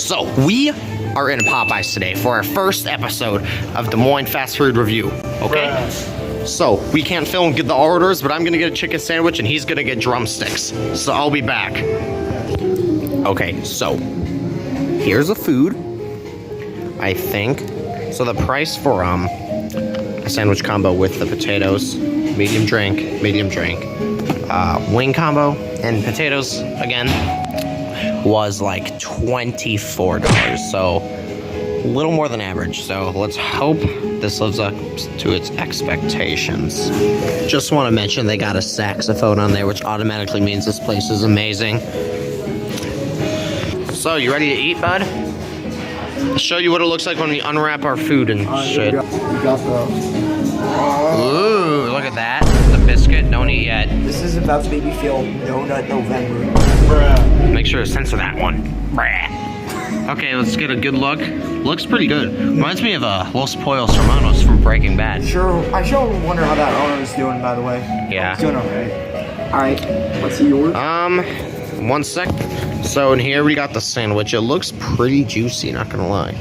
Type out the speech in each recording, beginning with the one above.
So, we are in Popeyes today for our first episode of the Moines fast food review, okay? So, we can't film get the orders, but I'm gonna get a chicken sandwich and he's gonna get drumsticks. So, I'll be back. Okay, so, here's the food, I think. So, the price for a sandwich combo with the potatoes, medium drink, wing combo, and potatoes, again, was like $24, so a little more than average. So let's hope this lives up to its expectations. Just want to mention they got a saxophone on there, which automatically means this place is amazing. So you ready to eat, bud? I'll show you what it looks like when we unwrap our food and shit. You got the... Ooh, look at that. The biscuit, don't eat yet. This is about to make me feel Donut November. Make sure to censor that one. Okay, let's get a good look. Looks pretty good. Reminds me of Los Pollos Hermanos from Breaking Bad. I sure wonder how that owner is doing, by the way. Yeah. He's doing alright. Alright, let's see yours. 1 sec. So in here we got the sandwich. It looks pretty juicy, not gonna lie.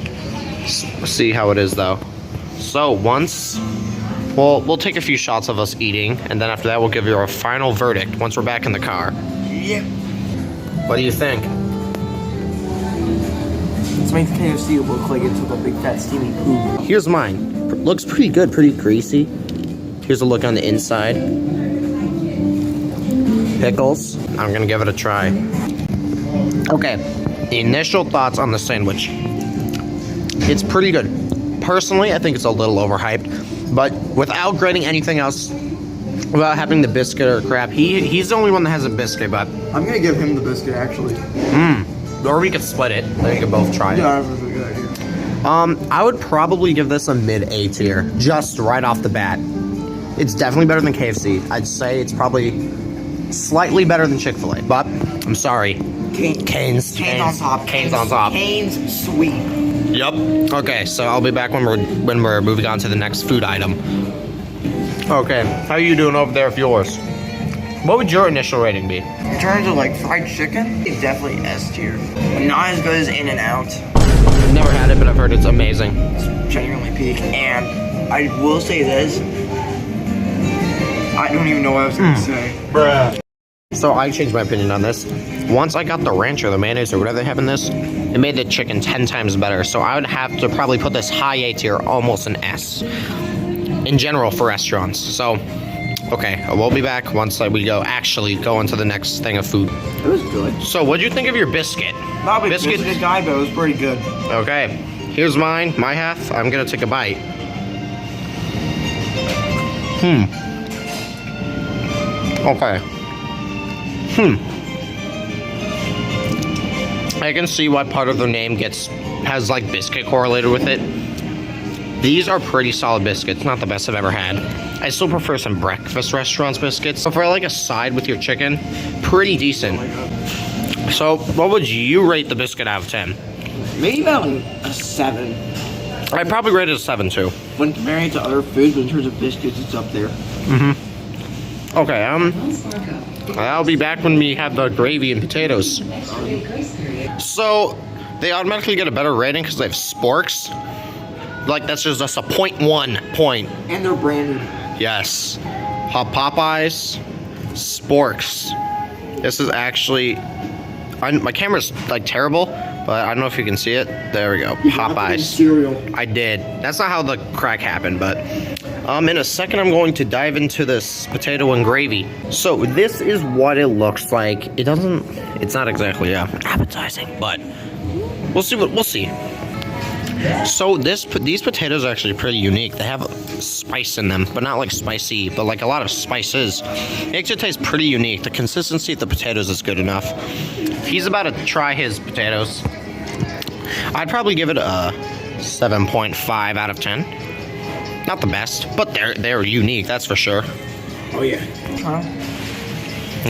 Let's see how it is though. So we'll take a few shots of us eating, and then after that we'll give you our final verdict once we're back in the car. Yep. What do you think? Let's make the KFC look like it took a big fat steamy poop. Here's mine. Looks pretty good, pretty greasy. Here's a look on the inside. Pickles. I'm gonna give it a try. Okay, initial thoughts on the sandwich. It's pretty good. Personally, I think it's a little overhyped, but without grading anything else, without having the biscuit or crap, he's the only one that has a biscuit, but... I'm gonna give him the biscuit, actually. Or we could split it, then we could both try it. Yeah, that's a good idea. I would probably give this a mid-A tier, just right off the bat. It's definitely better than KFC. I'd say it's probably slightly better than Chick-fil-A, but I'm sorry. Cane's on top. Cane's on top. Cane's sweet. Yep. Okay, so I'll be back when we're moving on to the next food item. Okay, how are you doing over there with yours? What would your initial rating be? In terms of like fried chicken, it's definitely S tier. Not as good as In-N-Out. Never had it, but I've heard it's amazing. It's genuinely peak. And I will say this. I don't even know what I was gonna say. Bruh. So I changed my opinion on this. Once I got the ranch or the mayonnaise or whatever they have in this, it made the chicken 10 times better. So I would have to probably put this high A tier, almost an S. In general for restaurants. So, okay, we'll be back once we actually go into the next thing of food. It was good. So what'd you think of your biscuit? Not a biscuit guy, but it was pretty good. Okay, here's mine, my half. I'm gonna take a bite. Okay. I can see why part of their name has like biscuit correlated with it. These are pretty solid biscuits, not the best I've ever had. I still prefer some breakfast restaurants biscuits. So for like a side with your chicken, pretty decent. So what would you rate the biscuit out of 10? Maybe about a 7. I'd probably rate it a 7 too. When comparing it to other foods, but in terms of biscuits, it's up there. Okay, I'll be back when we have the gravy and potatoes. So, they automatically get a better rating because they have sporks. Like, that's just a 0.1 point. And they're branded. Yes. Popeyes, sporks. This is actually... my camera's, like, terrible, but I don't know if you can see it. There we go. Popeyes. Cereal. I did. That's not how the crack happened, but... in a second, I'm going to dive into this potato and gravy. So this is what it looks like. It's not exactly appetizing, but we'll see. So these potatoes are actually pretty unique. They have spice in them, but not like spicy, but like a lot of spices. It actually tastes pretty unique. The consistency of the potatoes is good enough. He's about to try his potatoes. I'd probably give it a 7.5 out of 10. Not the best, but they're unique, that's for sure. Oh yeah. Huh?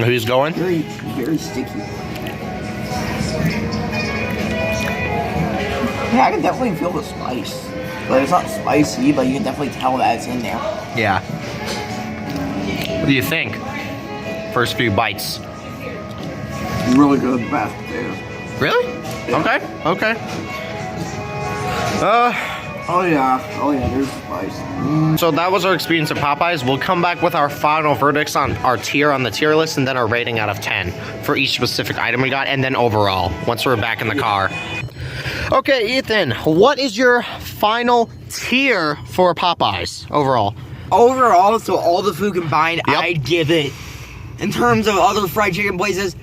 Who's going? Very, very sticky. Yeah, I can definitely feel the spice. But it's not spicy, but you can definitely tell that it's in there. Yeah. What do you think? First few bites. Really good mashed potatoes. Really? Okay. Okay. Oh yeah, there's spice. So that was our experience at Popeyes. We'll come back with our final verdicts on our tier on the tier list, and then our rating out of 10 for each specific item we got, and then overall once we're back in the car. Okay, Ethan, what is your final tier for Popeyes overall? Overall, so all the food combined, Yep. I'd give it, in terms of other fried chicken places,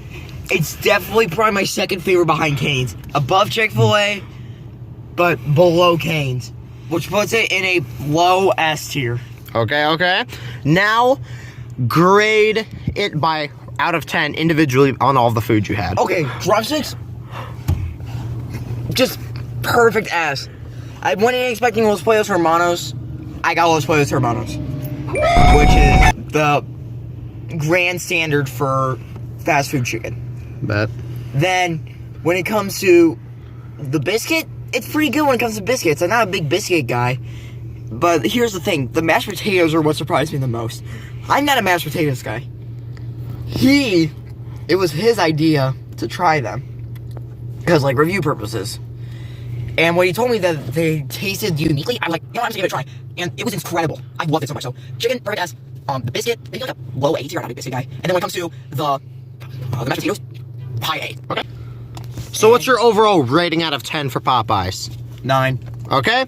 it's definitely probably my second favorite behind Cane's. Above Chick-fil-A, but below Cane's, which puts it in a low S tier. Okay, okay. Now, grade it by out of 10 individually on all the food you had. Okay, drumsticks, just perfect ass. I went in expecting Los Pollos Hermanos. I got Los Pollos Hermanos, which is the grand standard for fast food chicken. Bet. Then, when it comes to the biscuit, it's pretty good when it comes to biscuits. I'm not a big biscuit guy, but here's the thing. The mashed potatoes are what surprised me the most. I'm not a mashed potatoes guy. It was his idea to try them, because, like, review purposes. And when he told me that they tasted uniquely, I was like, you know what, I'm just gonna give it a try. And it was incredible. I loved it so much. So, chicken, perfect as, the biscuit, maybe like a low A tier, I'm not a big biscuit guy. And then when it comes to the mashed potatoes, high A. Okay. So what's your overall rating out of 10 for Popeyes? 9. Okay?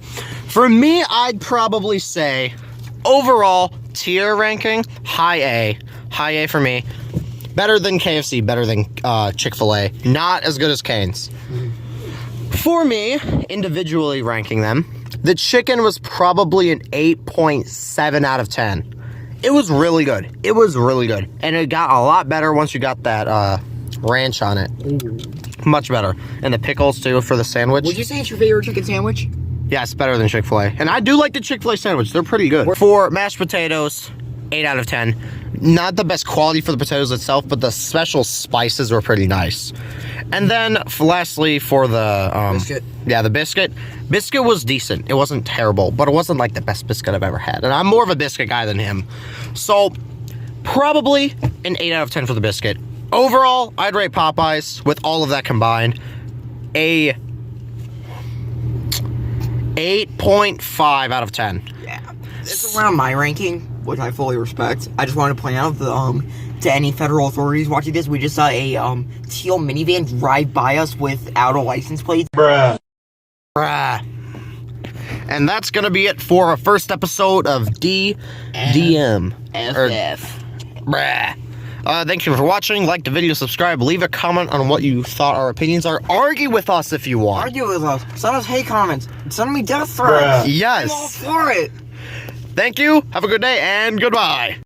For me, I'd probably say overall tier ranking, high A. High A for me. Better than KFC, better than Chick-fil-A. Not as good as Cane's. For me, individually ranking them, the chicken was probably an 8.7 out of 10. It was really good. It was really good. And it got a lot better once you got that ranch on it. Much better. And the pickles, too, for the sandwich. Would you say it's your favorite chicken sandwich? Yeah, it's better than Chick-fil-A. And I do like the Chick-fil-A sandwich. They're pretty good. For mashed potatoes, 8 out of 10. Not the best quality for the potatoes itself, but the special spices were pretty nice. And then, lastly, for the... biscuit. Yeah, the biscuit. Biscuit was decent. It wasn't terrible, but it wasn't like the best biscuit I've ever had. And I'm more of a biscuit guy than him. So, probably an 8 out of 10 for the biscuit. Overall, I'd rate Popeyes, with all of that combined, a 8.5 out of 10. Yeah. It's around my ranking, which I fully respect. I just wanted to point out the, to any federal authorities watching this, we just saw a teal minivan drive by us without a license plate. Bruh. And that's gonna be it for our first episode of DMF. Bruh. Thank you for watching. Like the video, subscribe, leave a comment on what you thought our opinions are. Argue with us if you want. Argue with us. Send us hate comments. Send me death threats. Yes. I'm all for it. Thank you. Have a good day and goodbye.